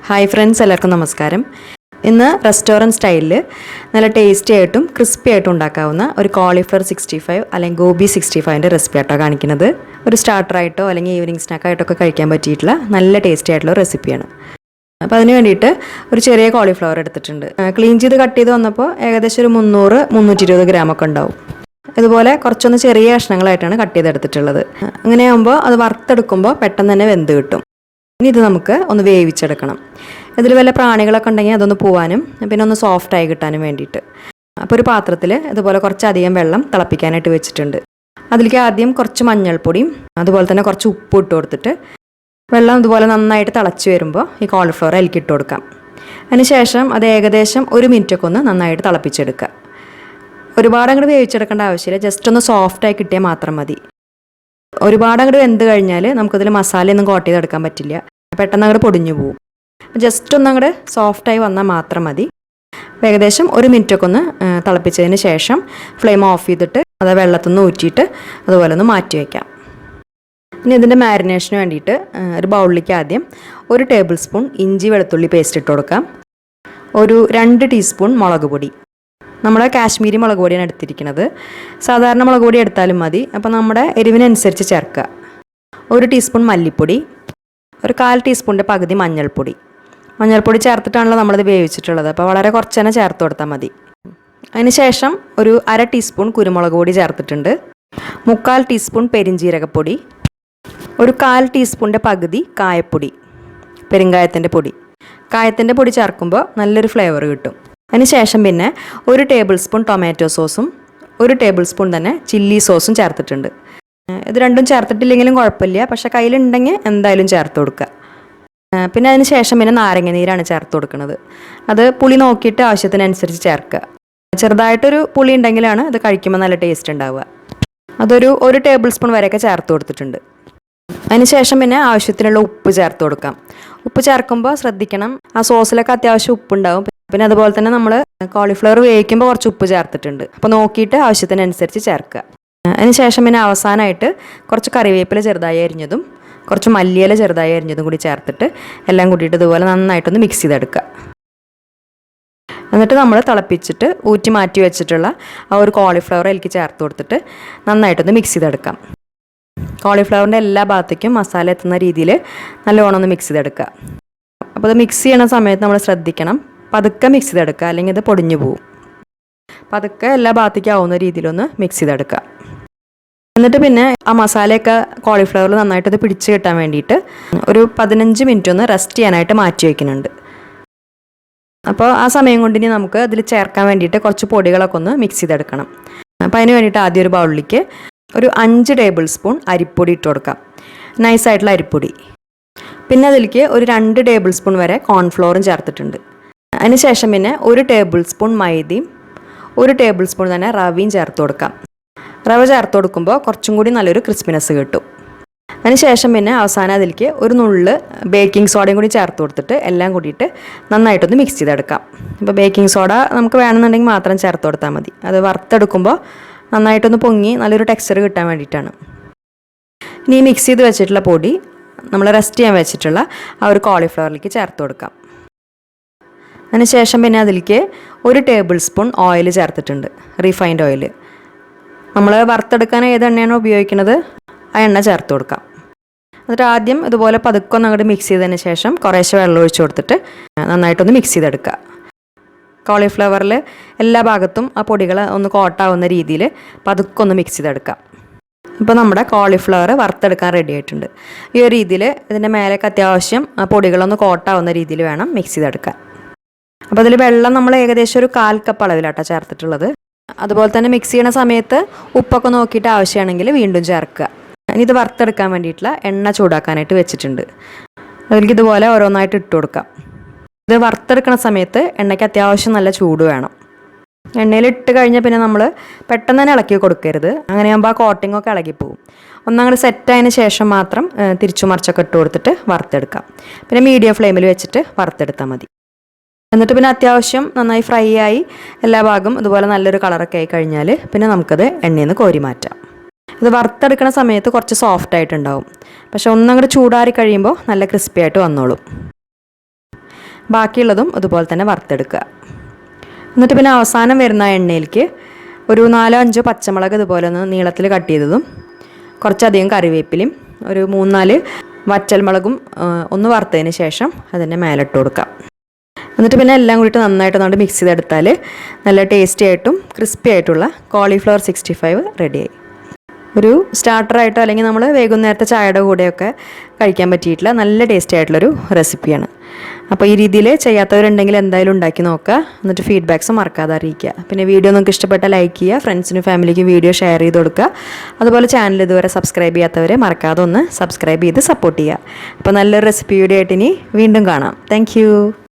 Hi friends, എല്ലാവർക്കും നമസ്കാരം. ഇന്ന് റെസ്റ്റോറൻറ്റ് സ്റ്റൈലിൽ നല്ല ടേസ്റ്റി ആയിട്ടും ക്രിസ്പി ആയിട്ടും ഉണ്ടാക്കാവുന്ന ഒരു കോളിഫ്ലവർ 65 അല്ലെങ്കിൽ ഗോബി 65ൻ്റെ റെസിപ്പി ആയിട്ടോ കാണിക്കുന്നത്. ഒരു സ്റ്റാർട്ടറായിട്ടോ അല്ലെങ്കിൽ ഈവനിങ് സ്നാക്കായിട്ടൊക്കെ കഴിക്കാൻ പറ്റിയിട്ടുള്ള നല്ല ടേസ്റ്റി ആയിട്ടുള്ള റെസിപ്പിയാണ്. അപ്പോൾ അതിന് വേണ്ടിയിട്ട് ഒരു ചെറിയ കോളിഫ്ലവർ എടുത്തിട്ടുണ്ട്. ക്ലീൻ ചെയ്ത് കട്ട് ചെയ്ത് വന്നപ്പോൾ ഏകദേശം ഒരു 300-320 ഗ്രാമൊക്കെ ഉണ്ടാവും. ഇതുപോലെ കുറച്ചൊന്ന് ചെറിയ കഷ്ണങ്ങളായിട്ടാണ് കട്ട് ചെയ്തെടുത്തിട്ടുള്ളത്. അങ്ങനെയാകുമ്പോൾ അത് വറുത്തെടുക്കുമ്പോൾ പെട്ടെന്ന് തന്നെ വെന്ത് കിട്ടും. ഇനി ഇത് നമുക്ക് ഒന്ന് വേവിച്ചെടുക്കണം. ഇതിൽ വല്ല പ്രാണികളൊക്കെ ഉണ്ടെങ്കിൽ അതൊന്ന് പോവാനും പിന്നെ ഒന്ന് സോഫ്റ്റായി കിട്ടാനും വേണ്ടിയിട്ട്. അപ്പോൾ ഒരു പാത്രത്തിൽ ഇതുപോലെ കുറച്ചധികം വെള്ളം തിളപ്പിക്കാനായിട്ട് വെച്ചിട്ടുണ്ട്. അതിലേക്ക് ആദ്യം കുറച്ച് മഞ്ഞൾപ്പൊടിയും അതുപോലെ തന്നെ കുറച്ച് ഉപ്പ് ഇട്ട് കൊടുത്തിട്ട് വെള്ളം ഇതുപോലെ നന്നായിട്ട് തിളച്ച് വരുമ്പോൾ ഈ കോളിഫ്ലവർ അതിലേക്ക് ഇട്ട് കൊടുക്കാം. അതിനുശേഷം അത് ഏകദേശം 1 മിനിറ്റൊക്കെ ഒന്ന് നന്നായിട്ട് തിളപ്പിച്ചെടുക്കുക. ഒരുപാട് അങ്ങോട്ട് വേവിച്ചെടുക്കേണ്ട ആവശ്യമില്ല, ജസ്റ്റ് ഒന്ന് സോഫ്റ്റായി കിട്ടിയാൽ മാത്രം മതി. ഒരുപാട് അങ്ങോട്ട് വെന്ത് കഴിഞ്ഞാൽ നമുക്കതിൽ മസാലയൊന്നും കോട്ട് ചെയ്തെടുക്കാൻ പറ്റില്ല, പെട്ടെന്ന് അങ്ങോട്ട് പൊടിഞ്ഞു പോവും. ജസ്റ്റ് ഒന്ന് അങ്ങോട്ട് സോഫ്റ്റായി വന്നാൽ മാത്രം മതി. ഏകദേശം 1 മിനിറ്റൊക്കെ ഒന്ന് തിളപ്പിച്ചതിന് ശേഷം ഫ്ലെയിം ഓഫ് ചെയ്തിട്ട് അത് വെള്ളത്തിൽ നിന്ന് ഊറ്റിയിട്ട് അതുപോലെ ഒന്ന് മാറ്റി വയ്ക്കാം. ഇനി ഇതിൻ്റെ മാരിനേഷന് വേണ്ടിയിട്ട് ഒരു ബൗളിലേക്ക് ആദ്യം 1 ടേബിൾ സ്പൂൺ ഇഞ്ചി വെളുത്തുള്ളി പേസ്റ്റ് ഇട്ട് കൊടുക്കാം. ഒരു 2 ടീസ്പൂൺ മുളക് പൊടി. നമ്മൾ കാശ്മീരി മുളക് പൊടിയാണ് എടുത്തിരിക്കുന്നത്. സാധാരണ മുളക് പൊടി എടുത്താലും മതി. അപ്പോൾ നമ്മുടെ എരിവിനനുസരിച്ച് ചേർക്കുക. 1 ടീസ്പൂൺ മല്ലിപ്പൊടി, ഒരു 1/4 ടീസ്പൂണിൻ്റെ പകുതി മഞ്ഞൾപ്പൊടി. മഞ്ഞൾപ്പൊടി ചേർത്തിട്ടാണല്ലോ നമ്മളിത് വേവിച്ചിട്ടുള്ളത്, അപ്പോൾ വളരെ കുറച്ച് തന്നെ ചേർത്ത് കൊടുത്താൽ മതി. അതിന് ശേഷം ഒരു 1/2 ടീസ്പൂൺ കുരുമുളക് പൊടി ചേർത്തിട്ടുണ്ട്. 3/4 ടീസ്പൂൺ പെരിഞ്ജീരകപ്പൊടി, ഒരു 1/4 ടീസ്പൂണിൻ്റെ പകുതി കായപ്പൊടി, പെരുങ്കായത്തിൻ്റെ പൊടി. കായത്തിൻ്റെ പൊടി ചേർക്കുമ്പോൾ നല്ലൊരു ഫ്ലേവർ കിട്ടും. അതിനുശേഷം പിന്നെ 1 ടേബിൾ സ്പൂൺ ടൊമാറ്റോ സോസും 1 ടേബിൾ സ്പൂൺ തന്നെ ചില്ലി സോസും ചേർത്തിട്ടുണ്ട്. ഇത് രണ്ടും ചേർത്തിട്ടില്ലെങ്കിലും കുഴപ്പമില്ല, പക്ഷേ കയ്യിലുണ്ടെങ്കിൽ എന്തായാലും ചേർത്ത് കൊടുക്കുക. പിന്നെ അതിന് ശേഷം പിന്നെ നാരങ്ങ നീരാണ് ചേർത്ത് കൊടുക്കുന്നത്. അത് പുളി നോക്കിയിട്ട് ആവശ്യത്തിനനുസരിച്ച് ചേർക്കുക. ചെറുതായിട്ടൊരു പുളി ഉണ്ടെങ്കിലാണ് ഇത് കഴിക്കുമ്പോൾ നല്ല ടേസ്റ്റ് ഉണ്ടാവുക. അതൊരു 1 ടേബിൾ സ്പൂൺ വരെയൊക്കെ ചേർത്ത് കൊടുത്തിട്ടുണ്ട്. അതിനുശേഷം പിന്നെ ആവശ്യത്തിനുള്ള ഉപ്പ് ചേർത്ത് കൊടുക്കാം. ഉപ്പ് ചേർക്കുമ്പോൾ ശ്രദ്ധിക്കണം, ആ സോസിലൊക്കെ അത്യാവശ്യം ഉപ്പുണ്ടാവും. പിന്നെ അതുപോലെ തന്നെ നമ്മൾ കോളിഫ്ലവർ വേവിക്കുമ്പോൾ കുറച്ച് ഉപ്പ് ചേർത്തിട്ടുണ്ട്, അപ്പോൾ നോക്കിയിട്ട് ആവശ്യത്തിനനുസരിച്ച് ചേർക്കുക. അതിനുശേഷം പിന്നെ അവസാനമായിട്ട് കുറച്ച് കറിവേപ്പില ചെറുതായി അരിഞ്ഞതും കുറച്ച് മല്ലിയില ചെറുതായി അരിഞ്ഞതും കൂടി ചേർത്തിട്ട് എല്ലാം കൂട്ടിയിട്ട് ഇതുപോലെ നന്നായിട്ടൊന്ന് മിക്സ് ചെയ്തെടുക്കുക. എന്നിട്ട് നമ്മൾ തിളപ്പിച്ചിട്ട് ഊറ്റി മാറ്റി വെച്ചിട്ടുള്ള ആ ഒരു കോളിഫ്ലവർ അതിലേക്ക് ചേർത്ത് കൊടുത്തിട്ട് നന്നായിട്ടൊന്ന് മിക്സ് ചെയ്തെടുക്കാം. കോളിഫ്ലവറിൻ്റെ എല്ലാ ഭാഗത്തേക്കും മസാല എത്തുന്ന രീതിയിൽ നല്ലോണം ഒന്ന് മിക്സ് ചെയ്തെടുക്കുക. അപ്പോൾ അത് മിക്സ് ചെയ്യണ സമയത്ത് നമ്മൾ ശ്രദ്ധിക്കണം, പതുക്കെ മിക്സ് ചെയ്തെടുക്കുക, അല്ലെങ്കിൽ ഇത് പൊടിഞ്ഞു പോവും. പതുക്കെ എല്ലാ ഭാഗത്തേക്കും ആവുന്ന രീതിയിലൊന്ന് മിക്സ് ചെയ്തെടുക്കുക. എന്നിട്ട് പിന്നെ ആ മസാലയൊക്കെ കോളിഫ്ലവറിൽ നന്നായിട്ടത് പിടിച്ച് കിട്ടാൻ വേണ്ടിയിട്ട് ഒരു 15 മിനിറ്റ് ഒന്ന് റെസ്റ്റ് ചെയ്യാനായിട്ട് മാറ്റി വയ്ക്കുന്നുണ്ട്. അപ്പോൾ ആ സമയം കൊണ്ട് ഇനി നമുക്ക് അതിൽ ചേർക്കാൻ വേണ്ടിയിട്ട് കുറച്ച് പൊടികളൊക്കെ ഒന്ന് മിക്സ് ചെയ്തെടുക്കണം. അപ്പോൾ അതിന് വേണ്ടിയിട്ട് ആദ്യം ഒരു ബൗളിലേക്ക് ഒരു 5 ടേബിൾ സ്പൂൺ അരിപ്പൊടി ഇട്ട് കൊടുക്കാം, നൈസായിട്ടുള്ള അരിപ്പൊടി. പിന്നെ അതിലേക്ക് ഒരു 2 ടേബിൾ സ്പൂൺ വരെ കോൺഫ്ലോറും ചേർത്തിട്ടുണ്ട്. അതിനുശേഷം പിന്നെ 1 ടേബിൾ സ്പൂൺ മൈദയും 1 ടേബിൾ സ്പൂൺ തന്നെ റവയും ചേർത്ത് കൊടുക്കാം. റവ ചേർത്ത് കൊടുക്കുമ്പോൾ കുറച്ചും കൂടി നല്ലൊരു ക്രിസ്പിനെസ് കിട്ടും. അതിനുശേഷം പിന്നെ അവസാനം അതിലേക്ക് ഒരു നുള്ള് ബേക്കിംഗ് സോഡയും കൂടി ചേർത്ത് കൊടുത്തിട്ട് എല്ലാം കൂടിയിട്ട് നന്നായിട്ടൊന്ന് മിക്സ് ചെയ്തെടുക്കാം. ഇപ്പോൾ ബേക്കിംഗ് സോഡ നമുക്ക് വേണമെന്നുണ്ടെങ്കിൽ മാത്രം ചേർത്ത് കൊടുത്താൽ മതി. അത് വറുത്തെടുക്കുമ്പോൾ നന്നായിട്ടൊന്ന് പൊങ്ങി നല്ലൊരു ടെക്സ്ചർ കിട്ടാൻ വേണ്ടിയിട്ടാണ്. ഇനി മിക്സ് ചെയ്ത് വെച്ചിട്ടുള്ള പൊടി നമ്മൾ റെസ്റ്റ് ചെയ്യാൻ വെച്ചിട്ടുള്ള ആ ഒരു കോളിഫ്ലവറിലേക്ക് ചേർത്ത് കൊടുക്കാം. അതിനുശേഷം പിന്നെ അതിലേക്ക് 1 ടേബിൾ സ്പൂൺ ഓയിൽ ചേർത്തിട്ടുണ്ട്, റീഫൈൻഡ് ഓയിൽ. നമ്മൾ വറുത്തെടുക്കാൻ ഏത് എണ്ണയാണോ ഉപയോഗിക്കുന്നത് ആ എണ്ണ ചേർത്ത് കൊടുക്കാം. എന്നിട്ട് ആദ്യം ഇതുപോലെ പതുക്കെ ഒന്ന് അങ്ങോട്ട് മിക്സ് ചെയ്തതിന് ശേഷം കുറേശ്ശെ വെള്ളം ഒഴിച്ച് കൊടുത്തിട്ട് നന്നായിട്ടൊന്ന് മിക്സ് ചെയ്തെടുക്കുക. കോളിഫ്ലവറിൽ എല്ലാ ഭാഗത്തും ആ പൊടികൾ ഒന്ന് കോട്ടാവുന്ന രീതിയിൽ പതുക്കെ ഒന്ന് മിക്സ് ചെയ്തെടുക്കാം. ഇപ്പോൾ നമ്മുടെ കോളിഫ്ലവർ വറുത്തെടുക്കാൻ റെഡി ആയിട്ടുണ്ട്. ഈ ഒരു രീതിയിൽ ഇതിൻ്റെ മേലേക്ക് അത്യാവശ്യം ആ പൊടികളൊന്ന് കോട്ടാവുന്ന രീതിയിൽ വേണം മിക്സ് ചെയ്തെടുക്കാൻ. അപ്പോൾ അതിൽ വെള്ളം നമ്മൾ ഏകദേശം ഒരു 1/4 കപ്പ് അളവിലാട്ടോ ചേർത്തിട്ടുള്ളത്. അതുപോലെ തന്നെ മിക്സ് ചെയ്യണ സമയത്ത് ഉപ്പൊക്കെ നോക്കിയിട്ട് ആവശ്യമാണെങ്കിൽ വീണ്ടും ചേർക്കുക. ഇനി ഇത് വറുത്തെടുക്കാൻ വേണ്ടിയിട്ടുള്ള എണ്ണ ചൂടാക്കാനായിട്ട് വെച്ചിട്ടുണ്ട്. അതിലേക്ക് ഇതുപോലെ ഓരോന്നായിട്ട് ഇട്ട് കൊടുക്കാം. ഇത് വറുത്തെടുക്കുന്ന സമയത്ത് എണ്ണയ്ക്ക് അത്യാവശ്യം നല്ല ചൂട് വേണം. എണ്ണയിൽ ഇട്ട് കഴിഞ്ഞാൽ പിന്നെ നമ്മൾ പെട്ടെന്ന് തന്നെ ഇളക്കി കൊടുക്കരുത്, അങ്ങനെയാകുമ്പോൾ ആ കോട്ടിങ്ങൊക്കെ ഇളകിപ്പോവും. ഒന്നങ്ങോട്ട് സെറ്റായതിന് ശേഷം മാത്രം തിരിച്ചു മറിച്ചൊക്കെ ഇട്ട് കൊടുത്തിട്ട് വറുത്തെടുക്കാം. പിന്നെ മീഡിയം ഫ്ലെയിമിൽ വെച്ചിട്ട് വറുത്തെടുത്താൽ മതി. എന്നിട്ട് പിന്നെ അത്യാവശ്യം നന്നായി ഫ്രൈ ആയി എല്ലാ ഭാഗവും ഇതുപോലെ നല്ലൊരു കളറൊക്കെ ആയി കഴിഞ്ഞാൽ പിന്നെ നമുക്കത് എണ്ണയിൽ നിന്ന് കോരി മാറ്റാം. ഇത് വറുത്തെടുക്കുന്ന സമയത്ത് കുറച്ച് സോഫ്റ്റ് ആയിട്ടുണ്ടാവും, പക്ഷെ ഒന്നങ്ങോട്ട് ചൂടാറി കഴിയുമ്പോൾ നല്ല ക്രിസ്പി ആയിട്ട് വന്നോളും. ബാക്കിയുള്ളതും അതുപോലെ തന്നെ വറുത്തെടുക്കുക. എന്നിട്ട് പിന്നെ അവസാനം വരുന്ന എണ്ണയിലേക്ക് ഒരു 4-5 പച്ചമുളക് ഇതുപോലെ ഒന്ന് നീളത്തിൽ കട്ട് ചെയ്തതും കുറച്ചധികം കറിവേപ്പിലയും ഒരു 3-4 വറ്റൽമുളകും ഒന്ന് വറുത്തതിന് ശേഷം അതിൻ്റെ മേലിട്ട് കൊടുക്കാം. എന്നിട്ട് പിന്നെ എല്ലാം കൂടിയിട്ട് നന്നായിട്ട് മിക്സ് ചെയ്തെടുത്താൽ നല്ല ടേസ്റ്റി ആയിട്ടും ക്രിസ്പി ആയിട്ടുള്ള കോളിഫ്ലവർ 65 റെഡിയായി. ഒരു സ്റ്റാർട്ടറായിട്ടോ അല്ലെങ്കിൽ നമ്മൾ വൈകുന്നേരത്തെ ചായയുടെ കൂടെയൊക്കെ കഴിക്കാൻ പറ്റിയിട്ടുള്ള നല്ല ടേസ്റ്റി ആയിട്ടുള്ളൊരു റെസിപ്പിയാണ്. അപ്പോൾ ഈ രീതിയിൽ ചെയ്യാത്തവരുണ്ടെങ്കിൽ എന്തായാലും ഉണ്ടാക്കി നോക്കുക. എന്നിട്ട് ഫീഡ്ബാക്ക്സ് മറക്കാതെ അറിയിക്കുക. പിന്നെ വീഡിയോ നിങ്ങൾക്ക് ഇഷ്ടപ്പെട്ടാൽ ലൈക്ക് ചെയ്യുക, ഫ്രണ്ട്സിനും ഫാമിലിക്കും വീഡിയോ ഷെയർ ചെയ്ത് കൊടുക്കുക. അതുപോലെ ചാനൽ ഇതുവരെ സബ്സ്ക്രൈബ് ചെയ്യാത്തവരെ മറക്കാതെ ഒന്ന് സബ്സ്ക്രൈബ് ചെയ്ത് സപ്പോർട്ട് ചെയ്യുക. അപ്പോൾ നല്ലൊരു റെസിപ്പി വീഡിയോ ആയിട്ട് ഇനി വീണ്ടും കാണാം. താങ്ക്